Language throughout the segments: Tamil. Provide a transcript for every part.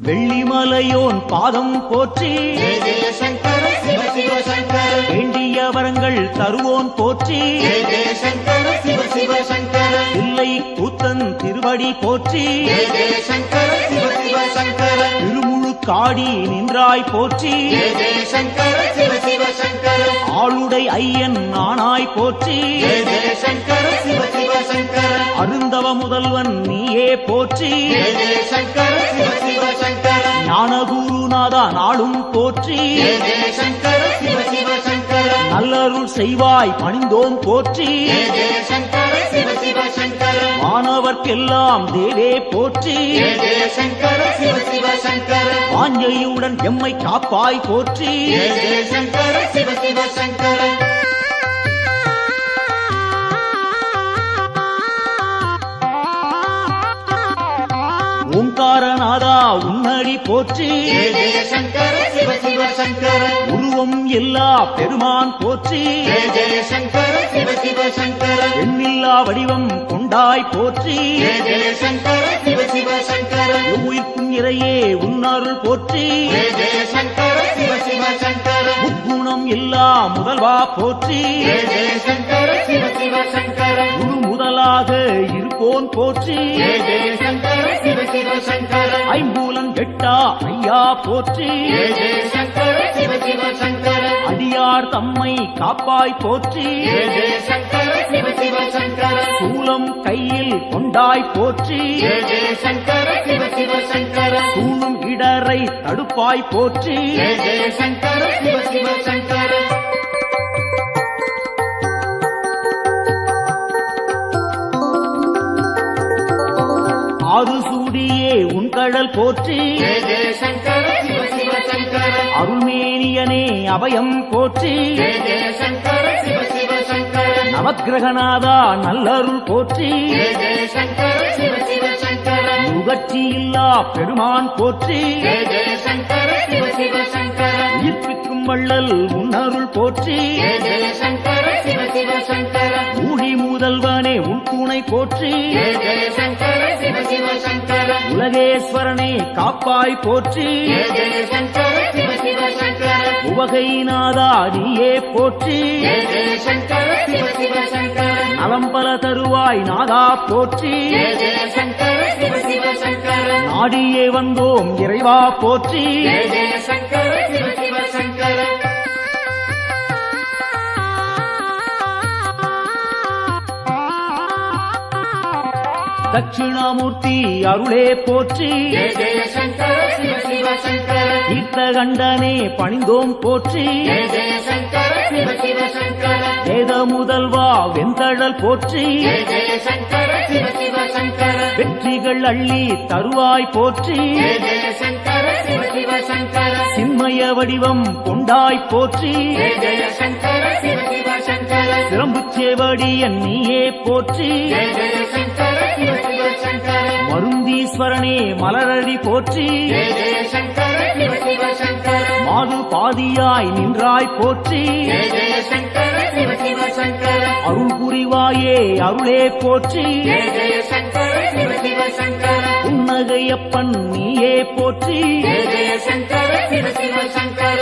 வெள்ளிமலையோன் பாதம் போற்றி ஜெய ஜெய சங்கர சிவ சிவ சங்கர வேண்டிய வரங்கள் தருவோன் போற்றி ஜெய ஜெய சங்கர சிவ சிவ சங்கர இல்லை கூத்தன் திருவடி போற்றி ஜெய ஜெய சங்கர சிவ சிவ சங்கர திருமுழுக்காடி நின்றாய் போற்றி ஜெய ஜெய சங்கர சிவ சிவ சங்கர ஆளுடை ஐயன் நானாய் போற்றி ஜெய ஜெய சங்கர சிவ சிவ சங்கர அருந்தவ முதல்வன் நீயே போற்றி ஜெய ஜெய சங்கர சிவ சிவ சங்கர ஞானகுருநாதா நாளும் போற்றி ஜெய ஜெய சங்கர சிவ சிவ சங்கர நல்லருள் செய்வாய் பணிந்தோம் போற்றி ஜெய ஜெய சங்கர சிவ சிவ சங்கர மாணவர்க்கெல்லாம் தேவே போற்றி ஜெய ஜெய சங்கர சிவ சிவ சங்கர வாஞ்சையுடன் எம்மை காப்பாய் போற்றி ஜெய ஜெய சங்கர சிவ சிவ சங்கர ஓங்காரநாதா உன்னடி போற்றி ஜெய ஜெய சங்கர சிவ சிவ சங்கர உருவம் எல்லா பெருமான் போற்றி ஜெய ஜெய சங்கர சிவ சிவ சங்கர எண்ணில்லா வடிவம் கொண்டாய் போற்றி ஜெய ஜெய சங்கர சிவ சிவ சங்கர உயிர்க்கும் இறையே உன்னருள் போற்றி ஜெய ஜெய சங்கர சிவ சிவ சங்கர முக்குணம் எல்லா முதல்வா போற்றி ஜெய ஜெய சங்கர சிவ சிவ சங்கர குரு முதலாக இருப்போன் போற்றி ஜெய ஜெய சங்கர சிவ சிவ சங்கர ஐம்பூலன் எட்டா ஐயா போற்றி ஜெய ஜெய சங்கர சிவ சிவ சங்கர அடியார் தம்மை காப்பாய் போற்றி ஜெய ஜெய சங்கர சிவ சிவ சங்கர சூலம் கையில் கொண்டாய் போற்றி ஜெய ஜெய சங்கர சிவ சிவ சங்கர சூழும் இடரை தடுப்பாய் போற்றி ஜெய ஜெய சங்கர சிவ சிவ சங்கர ஆறு சூடியே உன் கடல் போற்றி ஜெய ஜெய சங்கர சிவ சிவ சங்கர அருள்மேனியனே அபயம் போற்றி ஜெய ஜெய சங்கர சிவ சிவ சங்கர நவக்கிரகநாதா நல்லருள் போற்றி ஜெய ஜெய சங்கர சிவ சிவ சங்கர முகற்றி இல்லா பெருமான் போற்றி ஜெய ஜெய சங்கர சிவ சிவ சங்கர உயிர்ப்பிக்கும் வள்ளல் உன்னருள் போற்றி ஜெய ஜெய சங்கர சிவ சிவ சங்கர ஊழி முதல்வனே உன் துணை போற்றி ஜெய ஜெய சங்கர சிவ சிவ சங்கர உலகேஸ்வரனே காப்பாய் போற்றி ஜெய ஜெய சங்கர சிவ சிவ சங்கர உவகைநாதா நீயே போற்றி ஜெய ஜெய சங்கர சிவ சிவ சங்கர நலம்பல தருவாய் நாதா போற்றி ஜெய ஜெய சங்கர சிவ சிவ சங்கர நாடியே வந்தோம் இறைவா போற்றி ஜெய ஜெய சங்கர சிவ சிவ சங்கர தட்சிணாமூர்த்தி அருளே போற்றி ஜெய ஜெய சங்கர சிவ சிவ சங்கர தீர்த்தகண்டனே பணிந்தோம் போற்றி ஜெய ஜெய சங்கர சிவ சிவ சங்கர வேத முதல்வா வெந்தழல் போற்றி ஜெய ஜெய சங்கர சிவ சிவ சங்கர வெற்றிகள் அள்ளி தருவாய் போற்றி ஜெய ஜெய சங்கர சிவ சிவ சங்கர சின்மய வடிவம் கொண்டாய் போற்றி ஜெய ஜெய சங்கர சிவ சிவ சங்கர சிரம்புச்சேவடியன் நீயே போற்றி ஜெய ஜெய சங்கர சிவ சிவ சங்கர மருந்தீஸ்வரனே மலரடி போற்றி ஜெய ஜெய சங்கர சிவ சிவ சங்கர மாது பாதியாய் நின்றாய் போற்றி ஜெய ஜெய சங்கர சிவ சிவ சங்கர அருள் புரிவாயே அருளே போற்றி ஜெய ஜெய சங்கர சிவ சிவ சங்கர புன்னகையப்பன் நீயே போற்றி ஜெய ஜெய சங்கர சிவ சிவ சங்கர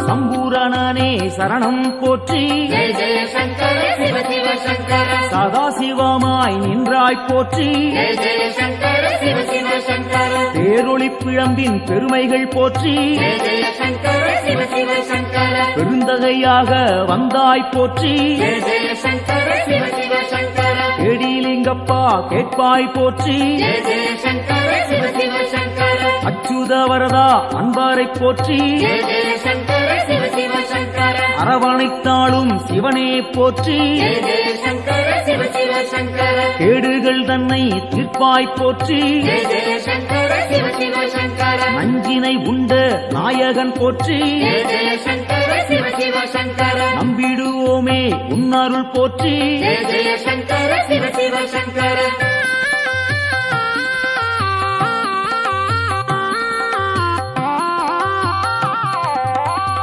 சம்பூரணனே சரணம் போற்றி ஜெய ஜெய சங்கர சிவ சிவ சங்கர சதாசிவமாய் நின்றாய் போற்றி ஜெய ஜெய சங்கர சிவ சிவ சங்கர பேரொளி பிழம்பின் பெருமைகள் போற்றி ஜெய ஜெய சங்கர சிவ சிவ சங்கர பெருந்தகையாக வந்தாய் போற்றி ஜெய ஜெய சங்கர சிவ சிவ சங்கர கேடிலிங்கப்பா கேட்பாய் போற்றி ஜெய ஜெய சங்கர சிவ சிவ சங்கர அச்சுத வரதா அன்பாரை போற்றி ஜெய ஜெய சங்கர சிவ சிவ சங்கர அரவணைத்தாளும் சிவனே போற்றி ஜெய ஜெய சங்கர சிவ சிவ சங்கர கேடுகள் தன்னை தீர்ப்பாய் போற்றி ஜெய ஜெய சங்கர சிவ சிவ சங்கர நஞ்சினை உண்ட நாயகன் போற்றி ஜெய ஜெய சங்கர சிவ சிவ சங்கர நம்பிடுவோமே உன்னருள் போற்றி ஜெய ஜெய சங்கர சிவ சிவ சங்கர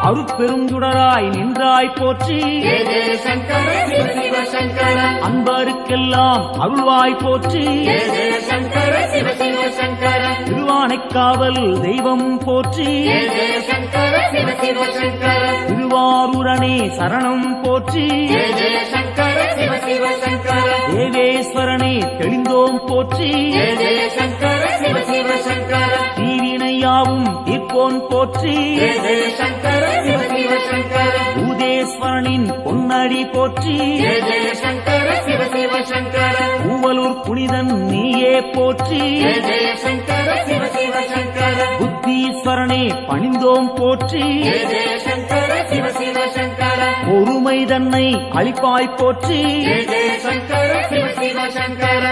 அருட்பெருஞ்சுடராய் நின்றாய் போற்றி ஜெய ஜெய சங்கர சிவ சிவ சங்கர அன்பருக்கெல்லாம் அருள்வாய் போற்றி ஜெய ஜெய சங்கர சிவ சிவ சங்கர திருவானைக்காவல் தெய்வம் போற்றி ஜெய ஜெய சங்கர சிவ சிவ சங்கர திருவாரூரணே சரணம் போற்றி ஜெய ஜெய சங்கர சிவ சிவ சங்கர தேவேஸ்வரனே தெளிந்தோம் போற்றி ஜெய ஜெய சங்கர சிவ சிவ சங்கர தீவினையாவும் தீர்ப்போன் போற்றி ஜெய ஜெய சங்கர சிவ சிவ சங்கர பூதேஸ்வரனின் பொன்னடி போற்றி ஜெய ஜெய சங்கர சிவ சிவ சங்கர பூவலூர் புனிதன் நீயே போற்றி ஜெய ஜெய சங்கர சிவ சிவ சங்கர புத்தீஸ்வரனே பணிந்தோம் போற்றி ஜெய ஜெய சங்கர சிவ சிவ சங்கர பொறுமை தன்னை அளிப்பாய் போற்றி ஜெய ஜெய சங்கர சிவ சிவ சங்கர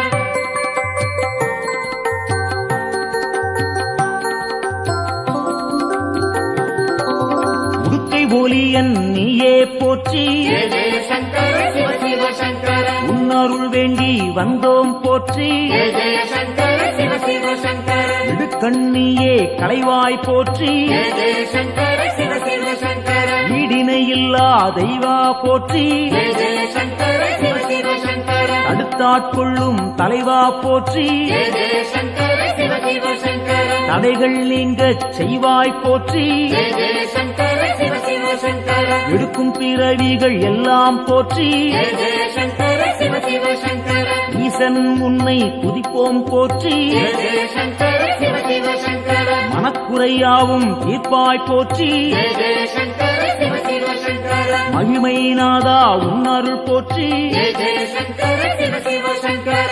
உடுக்கை ஒலியன் நீயே போற்றி ஜெய ஜெய சங்கர சிவ சிவ சங்கர உன்னருள் வேண்டி வந்தோம் போற்றி ஜெய ஜெய சங்கர சிவ சிவ சங்கர இடுக்கண்ணியே களைவாய் போற்றி ஜெய ஜெய சங்கர சிவ சிவ சங்கர ஈடிணையில்லா தெய்வா போற்றி ஜெய ஜெய சங்கர சிவ சிவ சங்கர தடுத்தாட்கொள்ளும் தலைவா போற்றி ஜெய ஜெய சங்கர சிவ சிவ சங்கர தடைகள் நீங்கச் செய்வாய் போற்றி ஜெய ஜெய சங்கர சிவ சிவ சங்கர எடுக்கும் பிறவிகள் எல்லாம் போற்றி ஜெய ஜெய சங்கர சிவ சிவ சங்கர ஈசன் உன்னை துதிப்போம் போற்றி ஜெய ஜெய சங்கர சிவ சிவ சங்கர மனக்குறையாவும் தீர்ப்பாய் போற்றி ஜெய ஜெய சங்கர சிவ சிவ சங்கர மகிமை நாதா உன்னருள் போற்றி ஜெய ஜெய சங்கர சிவ சிவ சங்கர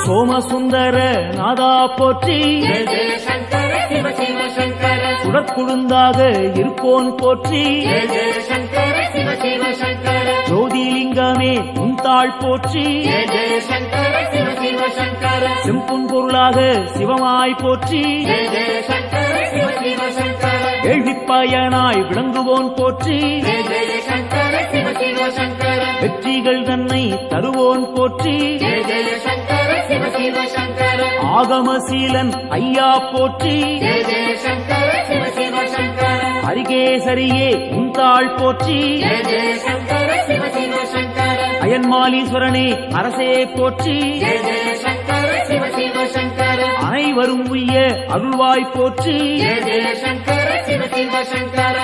சோமசுந்தர நாதா போற்றி ஜெய ஜெய சங்கர சிவ சிவ சங்கர சுடற்குழுந்தாக இருப்போன் போற்றி ஜெய ஜெய சங்கர சிவ சிவ சங்கர ஜோதிலிங்கமே உன்தாள் போற்றி ஜெய ஜெய சங்கர சிவ சிவ சங்கர செம்புன் பொருளாக சிவமாய் போற்றி ஜெய ஜெய சங்கர சிவ சிவ சங்கர கேள்விப்பயனாய் விளங்குவோன் போற்றி ஜெய ஜெய சங்கர சிவ சிவ சங்கர வெற்றிகள் தன்னை தருவோன் போற்றி ஜெய ஜெய சங்கர சிவ சிவ சங்கர ஆகமசீலன் ஐயா போற்றி ஜெய ஜெய சங்கர சிவ சிவ சங்கர அரிகேசரியே உன்தாள் போற்றி ஜெய ஜெய சங்கர சிவ சிவ சங்கர அயன்மாலீஸ்வரனே அரசே போற்றி ஜெய ஜெய சங்கர சிவ சிவ சங்கர அனைவரும் உய்ய அருள்வாய் போற்றி ஜெய ஜெய சங்கர சிவ சிவ சங்கர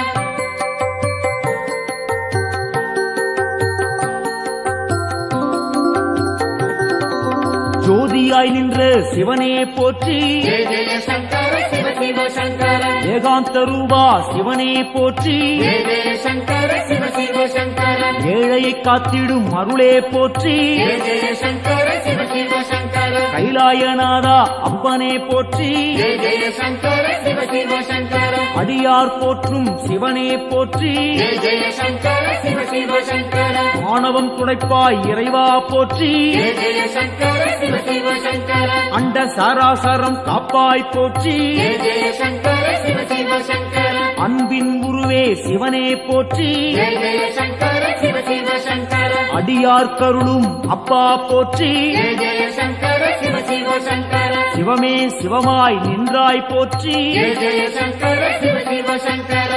ஜோதியாய் நின்ற சிவனே போற்றி ஜெய ஜெய சங்கர சிவ சிவ சங்கர ஏகாந்த ரூபா சிவனே போற்றி ஜெய ஜெய சங்கர சிவ சிவ சங்கர ஏழையை காத்திடும் அருளே போற்றி ஜெய ஜெய சங்கர சிவ சிவ சங்கர கைலாயநாதா அப்பனே போற்றி ஜெய ஜெய சங்கர சிவ சிவ சங்கர அடியார் போற்றும் சிவனே போற்றி ஜெய ஜெய சங்கர சிவ சிவ சங்கர ஆணவம் துடைப்பாய் இறைவா போற்றி ஜெய ஜெய சங்கர சிவ சிவ சங்கர அண்ட சாராசரம் காப்பாய் போற்றி ஜெய ஜெய சங்கர சிவ சிவ சங்கர அன்பின் உருவே சிவனே போற்றி ஜெய ஜெய சங்கர சிவ சிவ சங்கர அடியார் கருளும் அப்பா போற்றி ஜெய ஜெய சங்கர சிவ சிவ சங்கர சிவமே சிவமாய் நின்றாய் போற்றி ஜெய ஜெய சங்கர சிவ சிவ சங்கர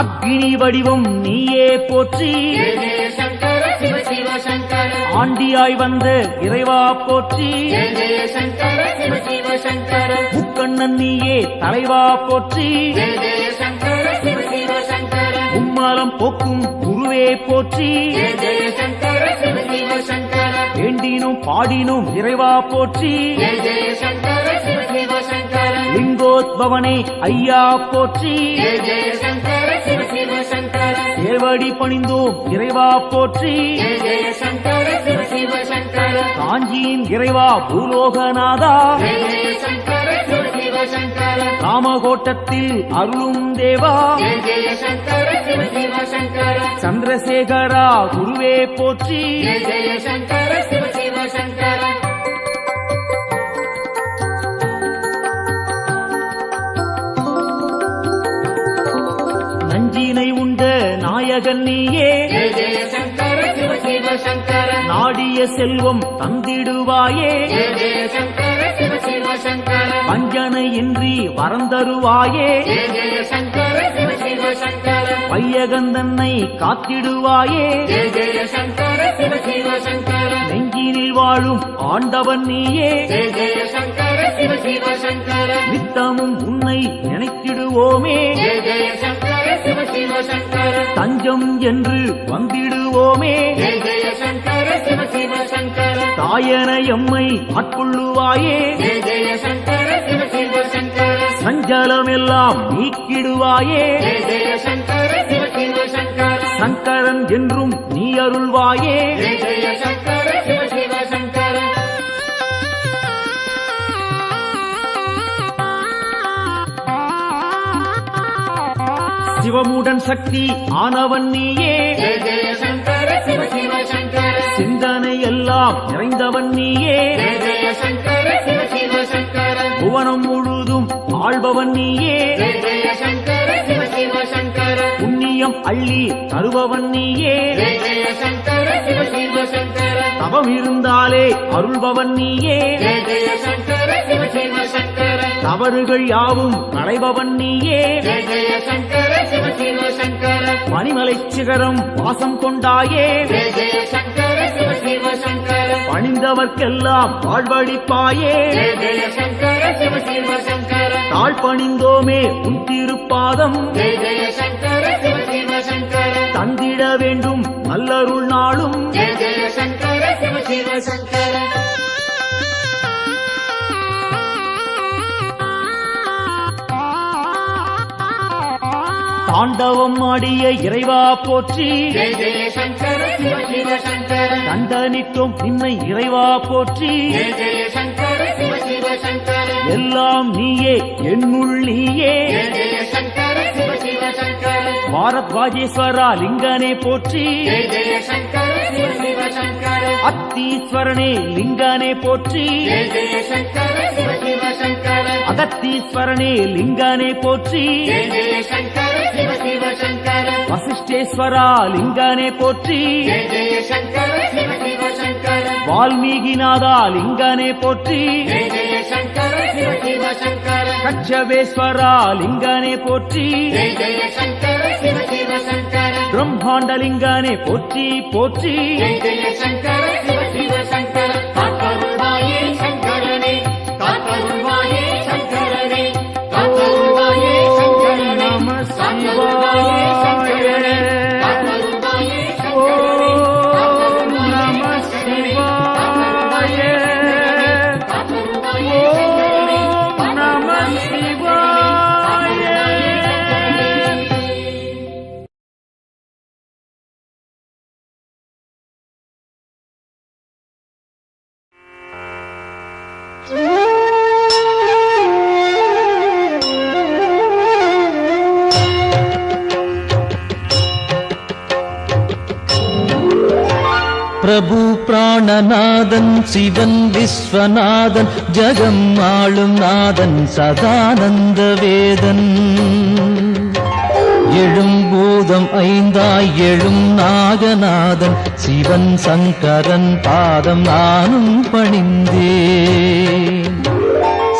அக்னி வடிவம் நீயே போற்றி ஜெய ஜெய சங்கர சிவ சிவ சங்கர ஆண்டியாய் வந்த இறைவா போற்றி ஜெய ஜெய சங்கர சிவ சிவ சங்கர முக்கண்ணன் நீயே தலைவா போற்றி ஜெய ஜெய சங்கர சிவ சிவ சங்கர உம்மாலம் போக்கும் குருவே போற்றி ஜெய ஜெய சங்கர சிவ சிவ சங்கர வேண்டினும் பாடினும் இறைவா போற்றி ஜெய ஜெய சங்கர சிவ சிவ சங்கர லிங்கோத்பவனே ஐயா போற்றி ஜெய ஜெய சங்கர சிவ சிவ சங்கர சேவடி பணிந்தோம் இறைவா போற்றி ஜெய ஜெய சங்கர சிவ சிவ சங்கர காஞ்சியின் இறைவா பூலோகநாதா ஜெய ஜெய சங்கர சிவ சிவ சங்கர காமகோட்டத்தில் அருளும் தேவா ஜெய ஜெய சங்கர சிவ சிவ சங்கர சந்திரசேகரா குருவே போற்றி ஜெய ஜெய சங்கர சிவ சிவ சங்கர நஞ்சினை உண்ட நாயகன் நீயே ஜெய ஜெய சங்கர சிவ சிவ சங்கர நாடிய செல்வம் தந்திடுவாயே ஜெய ஜெய சங்கர சிவ சிவ சங்கர வஞ்சனையின்றி வரந்தருவாயே ஜெய ஜெய சங்கர சிவ சிவ சங்கர வையகந்தன்னை காத்திடுவாயே ஜெய ஜெய சங்கர சிவ சிவ சங்கர நெஞ்சினில் வாழும் ஆண்டவன் நீயே ஜெய ஜெய சங்கர சிவ சிவ சங்கர நித்தமும் உன்னை நினைத்திடுவோமே ஜெய ஜெய சங்கர சிவ சிவ சங்கர தஞ்சம் என்று வந்திடுவோமே ஜெய ஜெய சங்கர சிவ சிவ சங்கர தாயன எம்மை ஆட்கொள்ளுவாயே ஜெய ஜெய சங்கர சிவ சிவ சங்கர சஞ்சலமெல்லாம் நீக்கிடுவாயே ஜெய ஜெய சங்கர சிவ சிவ சங்கர சங்கரன் என்றும் நீ அருள்வாயே ஜெய ஜெய சங்கர சிவ சிவ சங்கர சிவமுடன் சக்தி ஆனவன் நீயே ஜெய ஜெய சங்கர சிவ சிவ சங்கர சிந்தனை எல்லாம் நிறைந்தவன் நீயே ஜெய ஜெய சங்கர சிவ சிவ சங்கர புவனம் முழுதும் ஆள்பவன் நீயே ஜெய ஜெய சங்கர சிவ சிவ சங்கர புண்ணியம் அள்ளி தருபவன் நீயே ஜெய ஜெய சங்கர சிவ சிவ சங்கர தவம் இருந்தாலே அருள்பவன் நீயே ஜெய ஜெய சங்கர சிவ சிவ சங்கர தவறுகள் யாவும் களைபவன் நீயே ஜெய ஜெய சங்கர சிவ சிவ சங்கர பனிமலை சிகரம் வாசம் கொண்டாயே ஜெய ஜெய சங்கர சிவ சிவ சங்கர பணிந்தவர்க்கெல்லாம் வாழ்வழிப்பாயே ஜெய ஜெய சங்கர சிவ சிவ சங்கர தாழ் பணிந்தோமே உன் திருப்பாதம் ஜெய ஜெய சங்கர சிவ சிவ சங்கர தந்திட வேண்டும் நல்லருள் நாளும் ஜெய ஜெய சங்கர சிவ சிவ சங்கர தாண்டவம் ஆடிய இறைவா போற்றி ஜெய ஜெய சங்கர சிவ சிவ சங்கர தண்டனிட்டோம் நின்னை இறைவா போற்றி ஜெய ஜெய சங்கர சிவ சிவ சங்கர எல்லாம் நீயே என்னுள் நீயே ஜெய ஜெய சங்கர சிவ சிவ சங்கர பாரத்வாஜேஸ்வரா லிங்கனே போற்றி ஜெய ஜெய சங்கர சிவ சிவ சங்கர அத்தீஸ்வரனே லிங்கனே போற்றி ஜெய ஜெய சங்கர சிவ சிவ சங்கர அகத்தீஸ்வரனே லிங்கனே போற்றி ஜெய ஜெய சங்கர சிவ சிவ சங்கர வசிஷ்டேஸ்வரா லிங்கனே போற்றி ஜெய ஜெய சங்கர சிவ சிவ சங்கர வால்மீகிநாதா லிங்கனே போற்றி ஜெய ஜெய சங்கர சிவ சிவ சங்கர கச்சவேஸ்வரா லிங்கனே போற்றி ஜெய ஜெய சங்கர சிவ சிவ சங்கர பிரம்மாண்டலிங்கனே போற்றி போற்றி ஜெய ஜெய சங்கர சிவ சிவ சங்கர காத்தருள்வாயே சங்கரனே காத்தருள்வாயே சங்கரனே காத்தருள்வாயே சங்கரனே நம காத்தருள்வாயே சங்கரனே சிவாய காத்தருள்வாயே ஓம் நம சிவாய காத்தருள்வாயே ஓம் நம சிவாய பிரபு பிராணநாதன் சிவன் விஸ்வநாதன் ஜகம் ஆளும் நாதன் சதானந்த வேதன் எழும் பூதம் ஐந்தாய் எழும் நாகநாதன் சிவன் சங்கரன் பாதம் நானும் பணிந்தேன்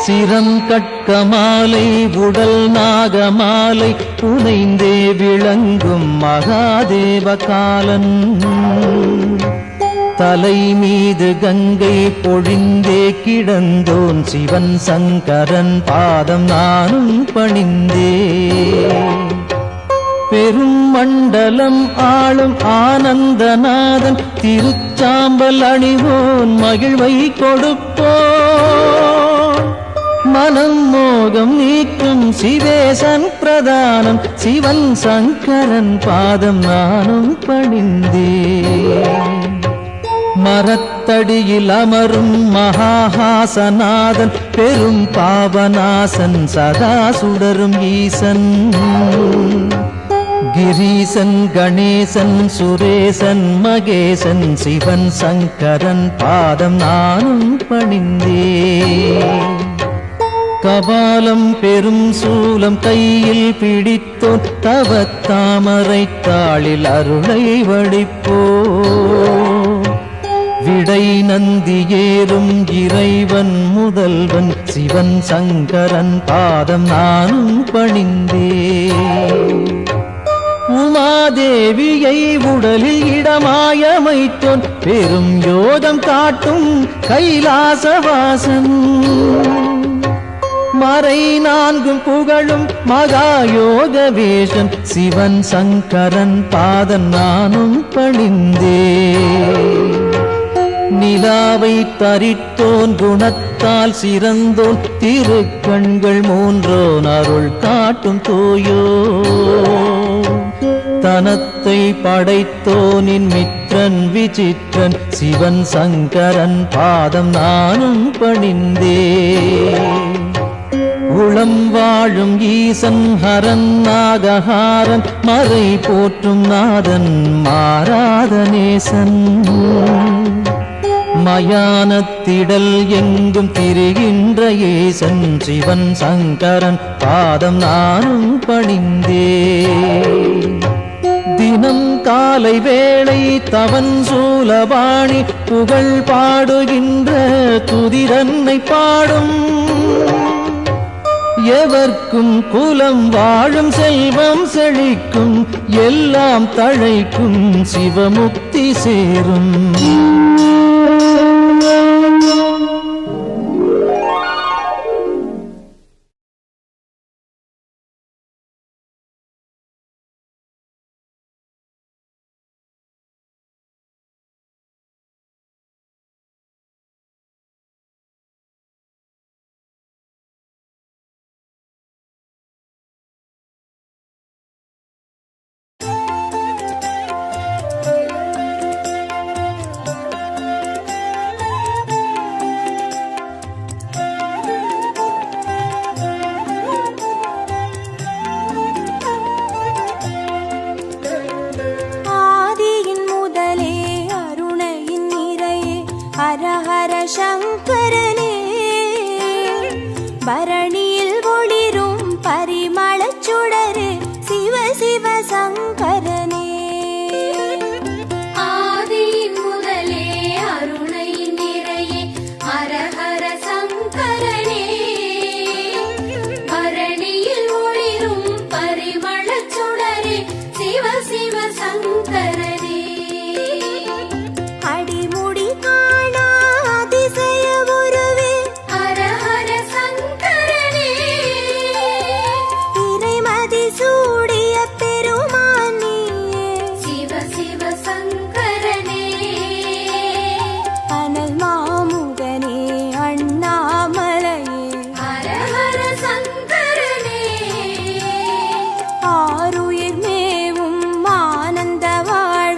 சிரம் கட்கமாலை உடல் நாகமாலை புனைந்தே விளங்கும் மகாதேவ காலன் தலை மீது கங்கை பொழிந்தே கிடந்தோன் சிவன் சங்கரன் பாதம் நானும் பணிந்தேன் பெரும் மண்டலம் ஆளும் ஆனந்தநாதன் திருச்சாம்பல் அணிவோன் மகிழ்வை கொடுப்போன் மனம் மோகம் நீக்கும் சிவேசன் பிரதானம் சிவன் சங்கரன் பாதம் நானும் பணிந்தேன் மரத்தடியில் அமரும் மகாஹாசநாதன் பெரும் பாவநாசன் சதா சுடரும் ஈசன் கிரீசன் கணேசன் சுரேசன் மகேசன் சிவன் சங்கரன் பாதம் நானும் பணிந்தேன் கபாலம் பெரும் சூலம் கையில் பிடித்தோன் தவத்தாமரை தாளில் அருளை வடிப்போ விடை நந்தி ஏறும் இறைவன் முதல்வன் சிவன் சங்கரன் பாதம் நானும் பணிந்தே உமாதேவியை உடலில் இடமாயமைத்தோன் பெரும் யோகம் காட்டும் கைலாசவாசன் மறை நான்கும் புகழும் மகாயோக வேஷன் சிவன் சங்கரன் பாதம் நானும் பணிந்தே நிலாவை தரித்தோன் குணத்தால் சிறந்தோன் திருக்கண்கள் மூன்றோன் அருள் காட்டும் தூயோ தனத்தை படைத்தோனின் மித்திரன் விசித்திரன் சிவன் சங்கரன் பாதம் நானும் பணிந்தே உளம் வாழும் ஈசன் ஹரன் நாகஹாரன் மறை போற்றும் நாதன் மாறாத நேசன் மயானத்திடல் எங்கும் திரிகின்ற ஏசன் சிவன் சங்கரன் பாதம் நானும் பணிந்தே தினம் காலை வேளை தவன் சூலபாணி புகழ் பாடுகின்ற துதிரன்னை பாடும் எவர்க்கும் குலம் வாழும் செல்வம் செழிக்கும் எல்லாம் தழைக்கும் சிவமுக்தி சேரும் சங்கரனே பரணியில் ஒளிரும் பரிமளச் சுடரே சிவ சிவ சங்கரனே ஆதியின் முதலே அருணையின் நிறையே ஹர ஹர சங்கரனே பரணியில் ஒளிரும் பரிமளச் சுடரே சிவ சிவ சங்கரனே அடிமுடி காணா அதிசய உருவே ஹர ஹர சங்கரனே இறைமதி சூடிய பெருமானே சிவ சிவ சங்கரனே அனல் மாமுகனே அண்ணாமலையே ஹர ஹர சங்கரனே ஆருயிர் மேவும் ஆனந்த வாழ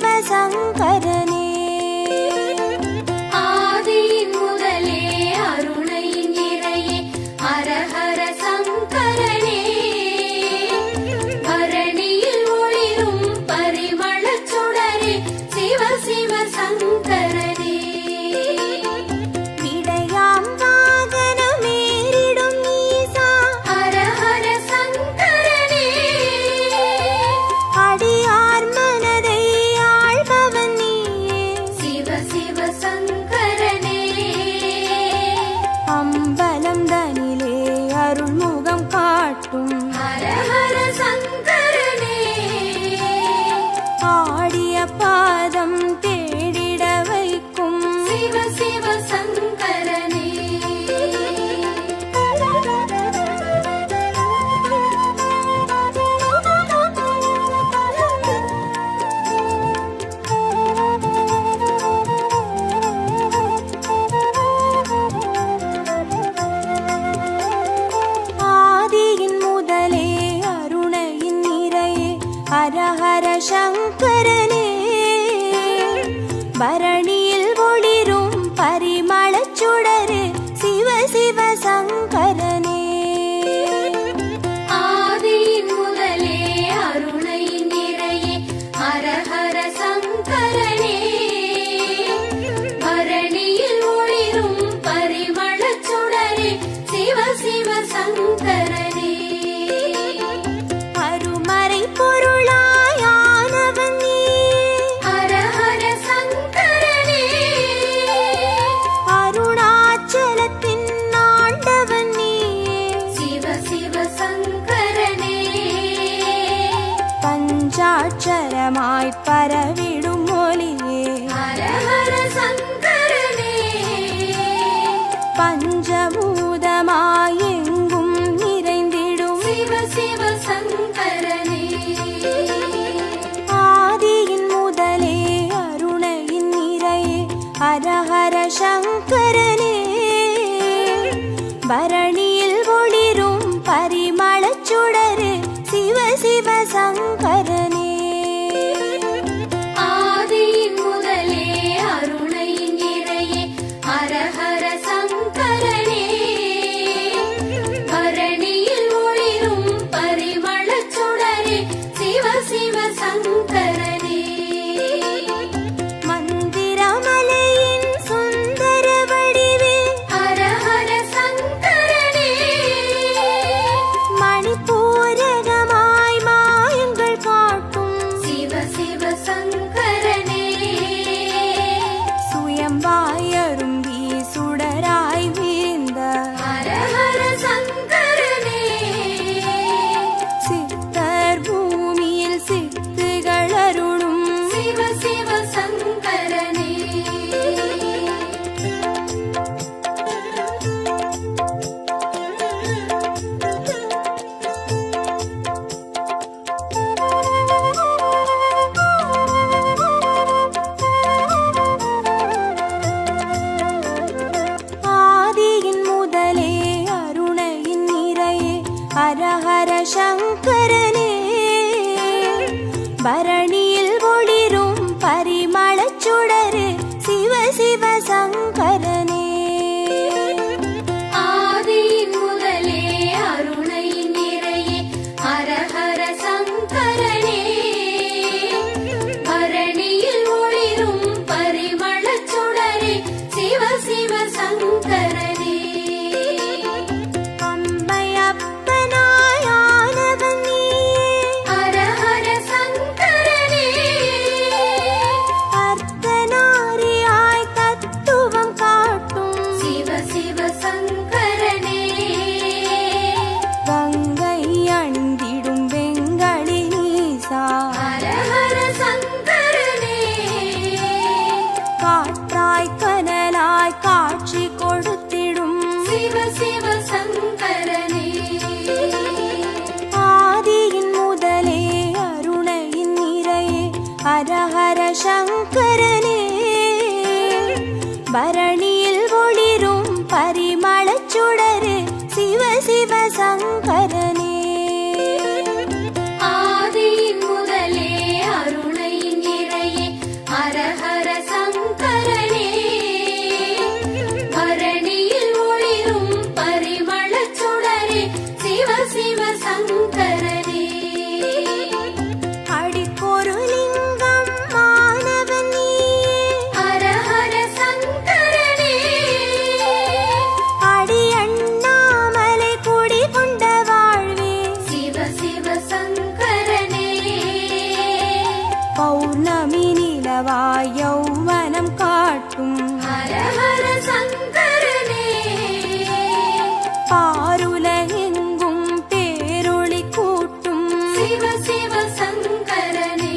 சிவ சங்கரனே. ஆதியின் முதலே அருணையின் இறையே ஹரஹர சங்கரனே. பரணியில் ஒளிரும் பரிமளச் சுடரே சிவ சிவ சங்கரனே. விடையாம் வாகனமேறிடும் ஈசா ஹரஹர சங்கரனே. அடியார் மனதை ஆள்பவன் நீயே. சிவ சிவ சங்கரனே. அம்பலம் தனிலே அருள்முகம் காட்டும் ஹரஹர சங்கரனே. ஆடிய பாதம் தேடிட வைக்கும் சிவ சிவ சங்கரனே. ஆதியின் முதலே அருணையின் நிறையே ஹரஹர சங்கரனே. பரணியில் ஒளிரும் பரிமளச் சுடரே சிவ சிவ சங்கரனே. ஆதியின் முதலே அருணையின் இறையே ஹரஹர சங்கரனே. பரணியில் ஒளிரும் பரிமளச் சுடரே சிவ சிவ சங்கரனே. அருமறை பொருளாயானவன் நீயே. ஹரஹர சங்கரனே. அருணாச்சலத்தின் ஆண்டவன் நீயே. சிவ சிவ சங்கரனே. பஞ்சாட்சரமாய் பரவிடும் ஒளியே. ஹரஹர சங்கரனே. பஞ்சபூதமாய் எங்கும் நிறைந்திடும் சிவ சிவ சங்கரனே. ஆதியின் முதலே அருணையின் நிறையே ஹரஹர சங்கரனே. பரணியில் ஒளிரும் பரிமளச் சுடரே சிவ சிவ சங்கரனே. ஆதியின் முதலே அருணையின் இறையே ஹரஹர சங்கரனே. பரணியில் ஒளிரும் பரிமளச் சுடரே சிவ சிவ சங்கரனே. மந்திரமலையின் சுந்தர வடிவே ஹரஹர சங்கரனே. மணிப்பூரகமாய் மாயங்கள் காட்டும் சிவ சிவ சங்கரனே. சுயம்பாய் அரும்பி சுடராய் வீழ்ந்த ஹரஹர சங்கரனே. சித்தர் பூமியில் சித்துகள் அருளும் சிவ சிவ சங்கரனே. ஆதியின் முதலே அருணையின் நிறையே ஹரஹர சங்கரனே. பரணியில் ஒளிரும் பரிமளச் சுடரே சிவ சிவ சங்கரனே. ஆதியின் முதலே அருணையின் இறையே ஹரஹர சங்கரனே. பரணியில் ஒளிரும் பரிமளச் சுடரே சிவ சிவ சங்கரனே. அம்மையப்பனாய் ஆனவன் நீயே. ஹரஹர சங்கரனே. அர்த்தநாரியாய் தத்துவம் காட்டும் சிவ சிவ சங்கரனே. கங்கை அணிந்திடும் வெங்களி நீசா. ஹரஹர சங்கரனே. காற்றாய் கனலாய் காட்சி கொடுத்திடும் சிவ சிவ சங்கரனே. ஆதியின் முதலே அருணையின் நிறையே ஹரஹர சங்கரனே. பரணியில் ஒளிரும் பரிமளச் சுடரே சிவ சிவ சங்கரனே. ஆதியின் முதலே அருணையின் இறையே அல்லவாய் யௌவனம் காட்டும் ஹர ஹர சங்கரனே பாருலகெங்கும் பேரொளி கூட்டும் சிவ சிவ சங்கரனே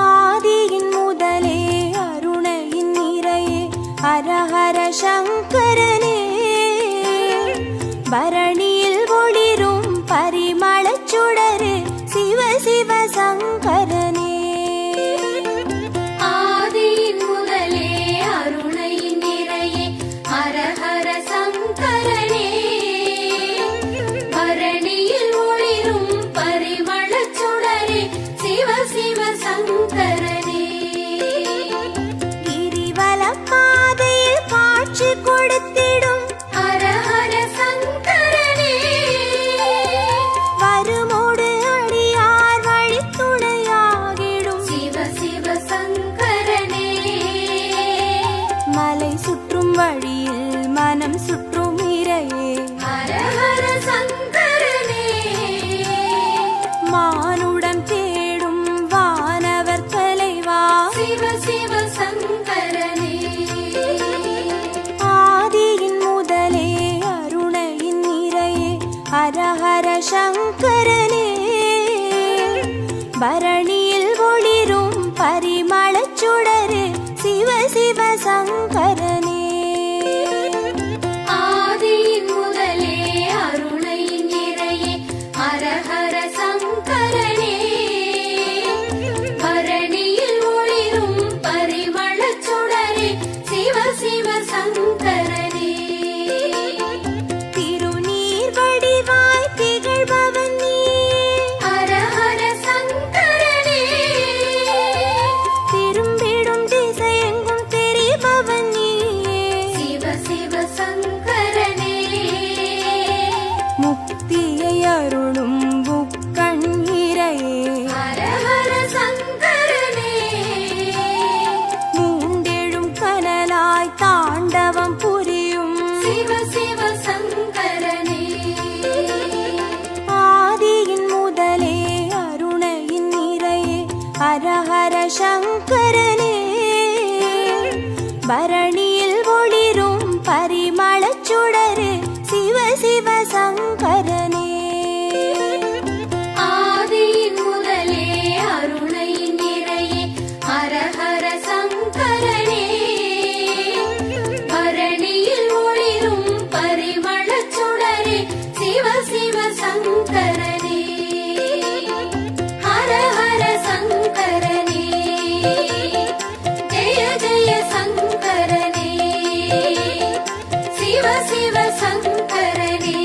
ஆதியின் முதலே அருணையின் நிறையே ஹர ஹர சங்கரனே பரணியில் ஒளிரும் பரிமளச் சுடரே சிவ சிவ சங்கரனே ஆதியின் முதலே அருணையின் நிறையே ஹர ஹர சங்கரனே பரணியில் ஒளிரும் பரிமளச் சுடரே சிவ சிவ சங்கரனே கிரிவலம் பாதையில் காட்சி கொடுத்திடும் ஹர ஹர சங்கரனே வருமோடு அடியார் வழித்துணையாகிடும் சிவ சிவ சங்கரனே மலை சுற்றும் வழியில் மனம் சுற்றும் இறையே ஹர ஹர சங்கரனே மானுடம் தேடும் வானவர் தலைவா சிவ சிவ சங்கரனே ஆதியின் முதலே அருணையின் நிறையே ஹர ஹர சங்கரனே பரணியில் ஒளிரும் பரிமளச் சுடரே சிவ சிவ சங்கரனே ஆதியின் முதலே அருணையின் நிறையே ஹர ஹர சங்கரனே பரணியில் ஒளிரும் பரிமளச் சுடரே சிவ சிவ சங்கரனே திருநீர் வடிவாய் திகழ்பவன் நீ ஹர ஹர சங்கரனே திரும்பிடும் திசையெங்கும் தெரிபவன் நீயே சிவ சிவ சங்கரனே முக்தியை அருளும் முக்கண் இறையே ஹர ஹர சங்கரனே மூண்டெழும் கனலாய் தாண்டவம் புரியும் சிவ சிவ சங்கரனே ஆதியின் முதலே அருணையின் நிறையே ஹர ஹர சங்கரனே பரணியில் ஒளிரும் பரிமளச் சுடரே சிவ சிவ சங்கரனே ஆதியின் முதலே அருணையின் நிறையே ஹர ஹர சங்கரனே பரணியில் ஒளிரும் பரிமளச் சுடரே சிவ சிவ சங்கரனே ஹர ஹர சங்கரனே ஜெய ஜெய சங்கரனே சிவ சிவ சங்கரனே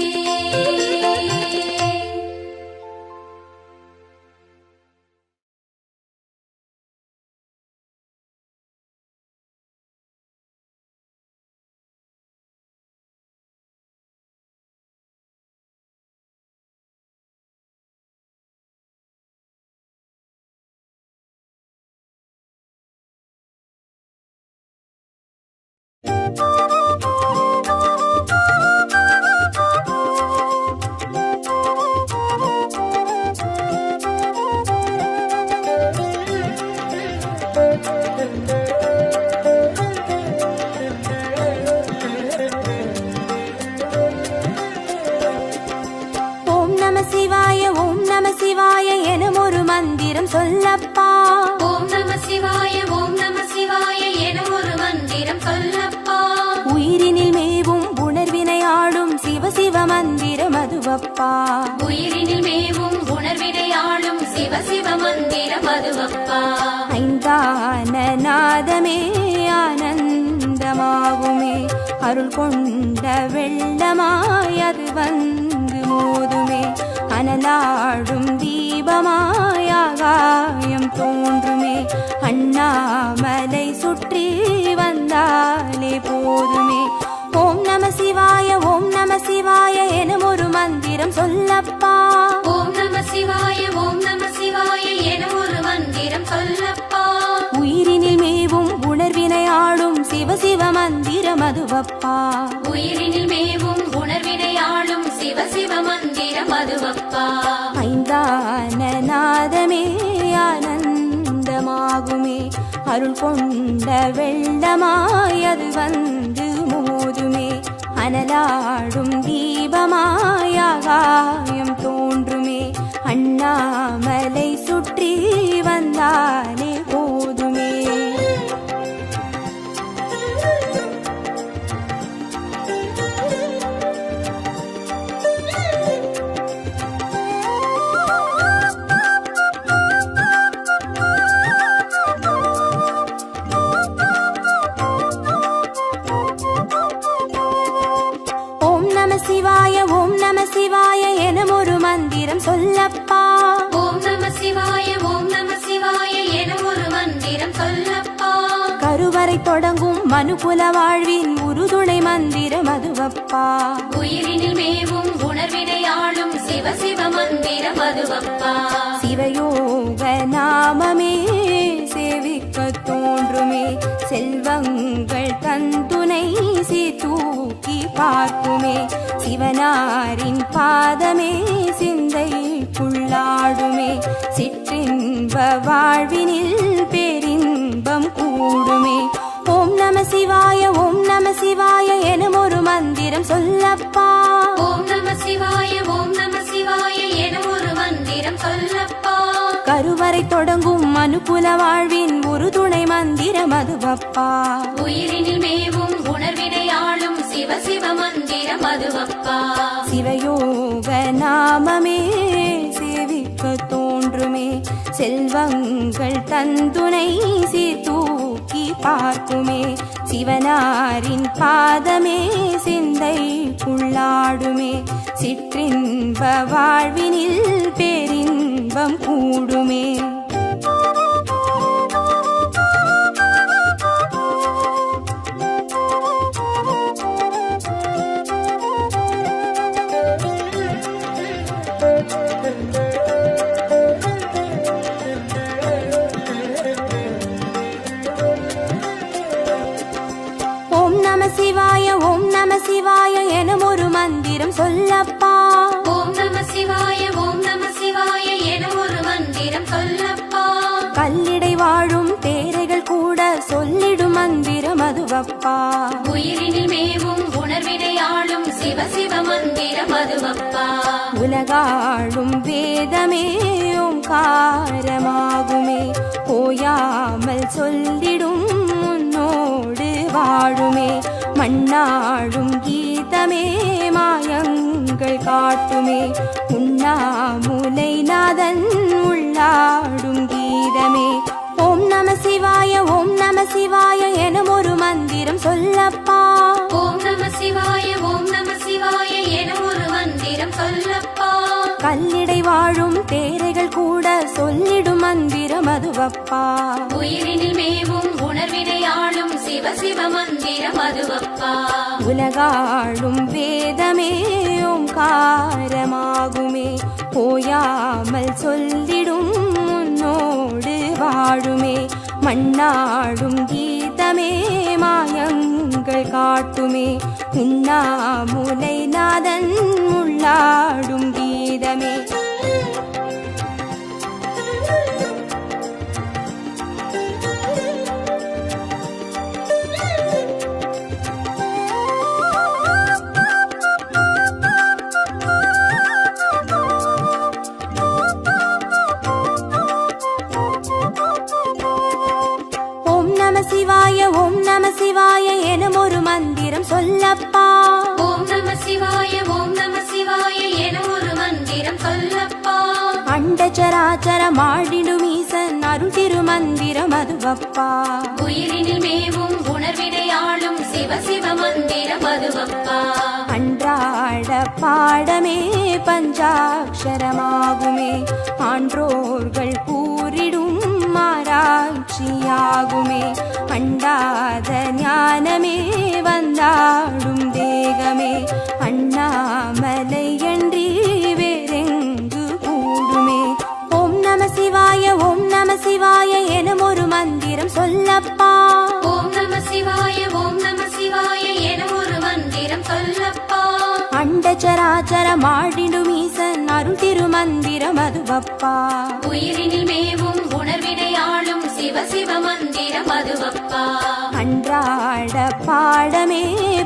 ஓம் நம சிவாய எனும் ஒரு மந்திரம் சொல்லப்பா ஓம் நம சிவாய என ஒரு மந்திரம் சொல்லப்பா உயிரினில் மேவும் உணர்வினை ஆளும் சிவ சிவ மந்திரம் அதுவப்பா உயிரினில் மேவும் உணர்வினையாளும் சிவ சிவ மந்திரம் அதுவப்பா ஐந்தான நாதமே ஆனந்தமாகுமே அருள் கொண்ட வெள்ளமாய் அது வந்து மோதுமே அனலாடும் தீபமாய் ஆகாயம் தோன்றுமே அண்ணாமலை சுற்றி வந்தாலே போதுமே ஓம் நம சிவாய எனும் ஒரு மந்திரம் சொல்லப்பா ஓம் நம சிவாய என ஒரு மந்திரம் அதுவப்பா. உயிரினில் மேவும் உணர்வினை ஆளும் சிவ சிவ மந்திரம் அதுவப்பா. ஐந்தான நாதமே ஆனந்தமாகுமே, அருள் கொண்ட வெள்ளமாய் அது வந்து மோதுமே, அனலாடும் தீபமாய் ஆகாயம் தோன்றுமே, அண்ணாமலை சுற்றி வந்தாலே போதுமே. சிவாய ஓம் நம சிவாய எனும் ஒரு மந்திரம் சொல்லப்பா. ஓம் நம சிவாய ஓம் நம சிவாய எனும் ஒரு மந்திரம் சொல்லப்பா. கருவறை தொடங்கும் மனுகுல வாழ்வின் உறுதுணை மந்திரம் அதுவப்பா. உயிரினில் மேவும் உணர்வினை ஆளும் சிவ சிவ மந்திரம் அதுவப்பா. சிவயோக நாமமே சேவிக்க தோன்றுமே, செல்வங்கள் தந்துணை தூக்கி பார்க்குமே, சிவனாரின் பாதமே சிந்தைக்குள்ளாடுமே, சிற்றின்ப வாழ்வினில் பேரின்பம் கூடுமே. ஓம் நம சிவாய ஓம் நம சிவாய எனும் ஒரு மந்திரம் சொல்லப்பா. ஓம் நம சிவாய ஓம் நம சிவாய எனும் ஒரு மந்திரம் சொல்லப்பா. கருவறை தொடங்கும் மனுகுல வாழ்வின் ஒரு துணை மந்திரம் அதுவப்பா. உயிரினில் மேவும் உணர்வினை ஆளும் சிவ சிவ மந்திரம் அதுவப்பா. சிவயோக நாமமே சேவிக்க தோன்றுமே, செல்வங்கள் தந்துணை தூக்கி பார்க்குமே, சிவனாரின் பாதமே சிந்தைக்குள்ளாடுமே, சிற்றின்ப வாழ்வினில் பேரின்பம் கூடுமே. ஓம் நம சிவாய ஓம் நம சிவாய எனும் ஒரு மந்திரம் சொல்லப்பா. ஓம் நம சிவாய ஓம் நம சிவாய எனும் ஒரு மந்திரம் சொல்லப்பா. கல்லிடை வாழும் தேரைகள் கூட சொல்லிடும் மந்திரம் அதுவப்பா. உயிரினில் மேவும் உணர்வினை ஆளும் சிவ சிவ மந்திரம் அதுவப்பா. உலகாளும் வேதமே ஓங்காரமாகுமே, ஓயாமல் சொல்லிடும் உன்னோடு வாழுமே, மண்ணாடும் கீதமே மாயங்கள் காட்டுமே, உண்ணாமுலை நாதன் உள்ளாடும் கீதமே. ஓம் நம சிவாய ஓம் நம சிவாய எனும் ஒரு மந்திரம் சொல்லப்பா. ஓம் நம சிவாய ஓம் நம சிவாய எனும் ஒரு மந்திரம் சொல்லப்பா. கல்லிடை வாழும் தேரைகள் கூட சொல்லிடும் மந்திரம் அதுவப்பா. உயிரினில் மேவும் உணர்வினை ஆளும் சிவ சிவ மந்திரம் அதுவப்பா. உலகாளும் வேதமே ஓங்காரமாகுமே, ஓயாமல் சொல்லிடும் உன்னோடு வாழுமே, மண்ணாடும் கீதமே மாயங்கள் காட்டுமே, உண்ணாமுலை நாதன் உள்ளாடும் கீதமே. ஓம் நம சிவாய ஓம் நம சிவாய எனும் ஒரு மந்திரம் சொல்லப்பா. ஓம் நம சிவாய ஓம் நம சிவாய எனும் ஒரு மந்திரம் சொல்லப்பா. அண்டச்சராச்சரம் ஆடிடும் ஈசன் அருள் திருமந்திரம் அதுவப்பா. உயிரினில் மேவும் உணர்வினை ஆளும் சிவ சிவ மந்திரம் அதுவப்பா. அன்றாட பாடமே பஞ்சாட்சரமாகுமே, ஆன்றோர்கள் கூறிடும் ஆராய்ச்சியாகுமே, அண்டாத ஞானமே வந்தாடும் தேகமே, அண்ணாமலை என்றி வேறெங்கு கூடுமே. ஓம் நம சிவாய ஓம் நம சிவாய எனும் ஒரு மந்திரம் சொல்லப்பா. ஓம் நம சிவாய ஓம் நம சிவாய நடமாடிடும் ஈசன் அருள் திருமந்திரம் அதுவப்பா. உயிரினில் மேவும் உணர்வினை ஆளும் சிவ சிவ மந்திரம் அதுவப்பா. அன்றாட பாடமே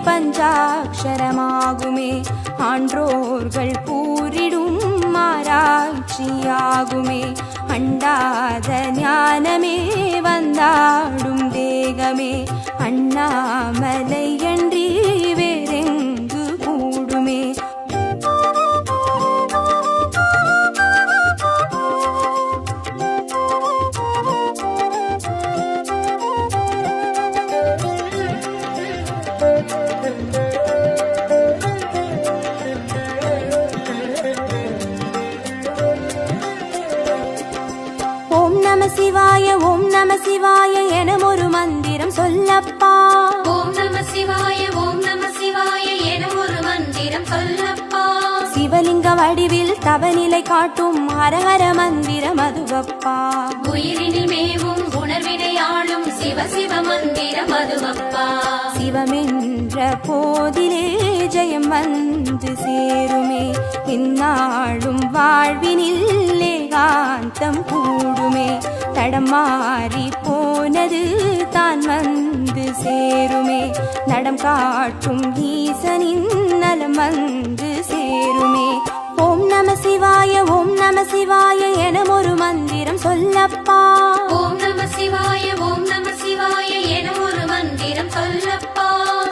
பஞ்சாட்சரமாகுமே, ஆன்றோர்கள் கூறிடும் ஆராய்ச்சியாகுமே. அண்டாத ஞானமே வந்தாடும் தேகமே, அண்ணாமலையன்றி வேறெங்கு கூடுமே. ஓம் நம சிவாய ஓம் நம சிவாய என ஒரு மந்திரம் சொல்லப்பா. ஓம் நம சிவாய ஓம் நம சிவாய என ஒரு மந்திரம் சொல்லப்பா. சிவலிங்க வடிவில் தவநிலை காட்டும் ஹரஹர மந்திரம் அதுவப்பா. உயிரினில் மேவும் உணர்வினை ஆளும் சிவ சிவ மந்திரம் அதுவப்பா. சிவமென்ற போதிலே ஜெயம் வந்து சேருமே, இந்நாளும் வாழ்வினில் ஏகாந்தம் கூடுமே. தடமாறி போனது தான் வந்து சேருமே, நடம் காட்டும் ஈசனின் நலம் வந்து சேருமே. ஓம் நம சிவாய ஓம் நம சிவாய என ஒரு மந்திரம் சொல்லப்பா. ஓம் நம சிவாய ஓம் நம சிவாய என ஒரு மந்திரம் சொல்லப்பா.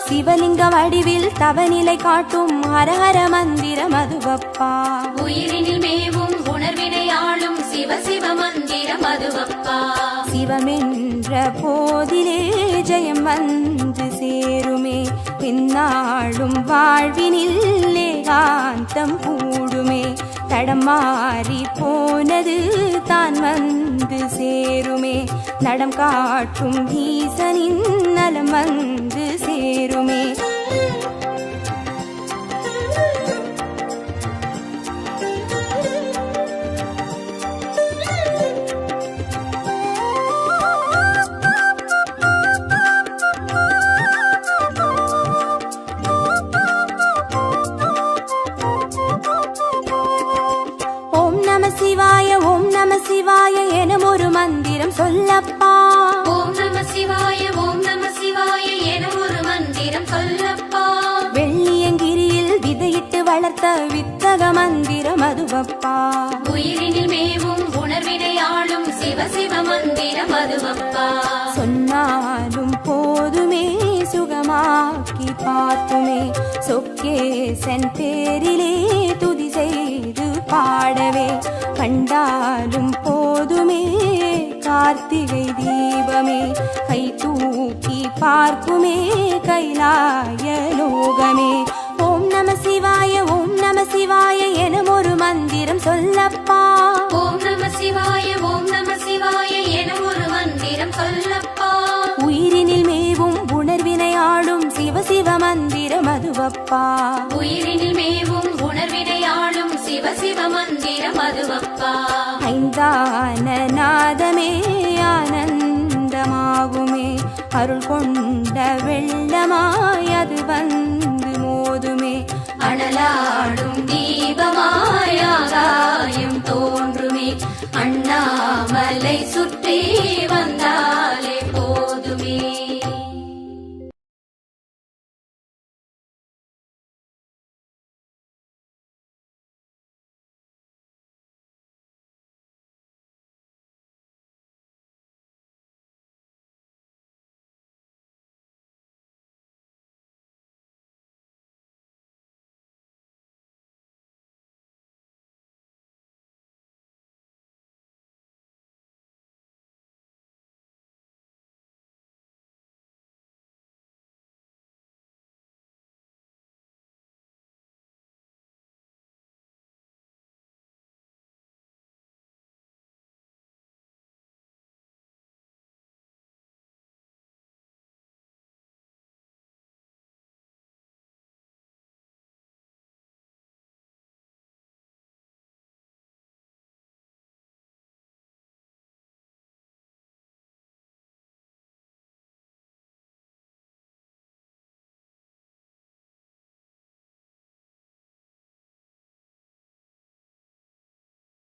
சிவலிங்க வடிவில் தவநிலை காட்டும் ஹரஹர மந்திரம் அதுவப்பா. உயிரினில் மேவும் உணர்வினை ஆளும் சிவ சிவ மந்திரம் அதுவப்பா. சிவமென்ற போதிலே ஜெயம் வந்து சேருமே, இந்நாளும் வாழ்வினில் ஏகாந்தம் கூடுமே. தடமாறி போனது தான் வந்து சேருமே, நடம் காட்டும் ஈசனின் நலம் வந்து சேருமே. ஓம் நம சிவாய ஓம் நம சிவாய என ஒரு மந்திரம் சொல்லப்பா. ஓம் நம சிவாய ஓம் நம சிவாய என ஒரு மந்திரம் சொல்லப்பா. வெள்ளியங்கிரியில் விதையிட்டு வளர்த்த வித்தக மந்திரம் அதுவப்பா. உயிரினில் மேவும் உணர்வினை ஆளும் சிவ சிவ மந்திரம் அதுவப்பா. சொன்னாலும் போதுமே சுகமாக்கி பார்த்துமே, சொக்கேசன் பேரிலே துதி செய்து பாடவே. கண்டாலும் போதுமே கார்த்திகை தீபமே, கை தூக்கி பார்க்குமே கைலாய லோகமே. ஓம் நம சிவாய ஓம் நம சிவாய என ஒரு மந்திரம் சொல்லப்பா. ஓம் நம சிவாய ஓம் நம சிவாய என ஒரு மந்திரம் சொல்லப்பா. உயிரினில் மேவும் உணர்வினை ஆளும் சிவ சிவ மந்திரம் அதுவப்பா. உயிரினில் மேவும் உணர்வினை ஆளும் சிவ சிவ மந்திரம் அதுவப்பா. ஐந்தான நாதமே ஆனந்தமாகுமே, அருள் கொண்ட வெள்ளமாய் அது வந்து மோதுமே. அனலாடும் தீபமாய் ஆகாயம் தோன்றுமே, அண்ணாமலை சுற்றி வந்தா